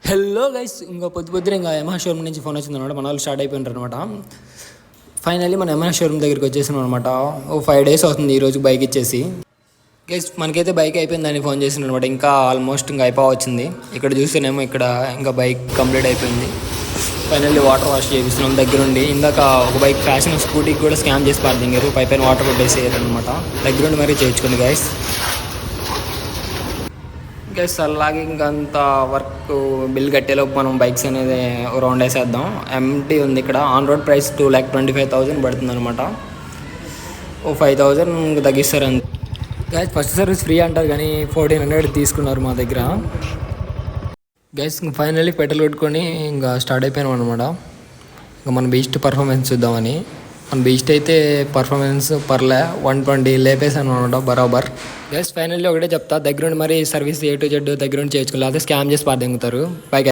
Hello guys, ఇంకా పొద్దున ఇంకా యమహా షోరూమ్ నుంచి ఫోన్ వచ్చిందనమాట. మన వాళ్ళు స్టార్ట్ అయిపోయినారు అనమాట. ఫైనల్లీ మన యమహా షోరూమ్ దగ్గరికి వచ్చేసాను అనమాట. 5 days అవుతుంది ఈ రోజు బైక్ ఇచ్చేసి. గైస్ మనకైతే బైక్ అయిపోయిందని ఫోన్ చేసిన అనమాట. ఇంకా ఆల్మోస్ట్ ఇంకా అయిపోవచ్చింది. ఇక్కడ చూస్తేనేమో ఇక్కడ ఇంకా బైక్ కంప్లీట్ అయిపోయింది. ఫైనల్లీ వాటర్ వాష్ చేపిస్తున్నాం దగ్గరుండి. ఇందాక ఒక బైక్ ఫ్యాషన్ స్కూటీకి కూడా స్కామ్ చేసి పార్దింగారు. పైన వాటర్ కొట్టేసేయారు అనమాట. దగ్గరుండి మరీ చేయించుకోండి గైస్. గైస్ అలాగే ఇంకంత వర్క్ బిల్ కట్టేలోపు మనం బైక్స్ అనేది రౌండ్ వేసేద్దాం. ఎంటీ ఉంది ఇక్కడ. ఆన్ రోడ్ ప్రైస్ 2,25,000 పడుతుంది అనమాట. 5,000 తగ్గిస్తారు అంతే. గైస్ ఫస్ట్ సర్వీస్ ఫ్రీ అంటారు కానీ 1,400 తీసుకున్నారు మా దగ్గర. గైస్ ఫైనల్లీ పెట్రోల్ కొట్టుకొని ఇంకా స్టార్ట్ అయిపోయాం అనమాట. ఇంకా మన బీస్ట్ పర్ఫార్మెన్స్ చూద్దామని. మన బీస్ట్ అయితే పర్ఫార్మెన్స్ పర్లే 120 లేపేసాను అనమాట బరాబర్. గైస్ ఫైనల్లీ ఒకటే చెప్తా, దగ్గరుండి మరి సర్వీస్ A to Z దగ్గరుండి చేయించుకోవాలి. అదే స్కామ్ చేసి పాదెంగుతారు బైక్.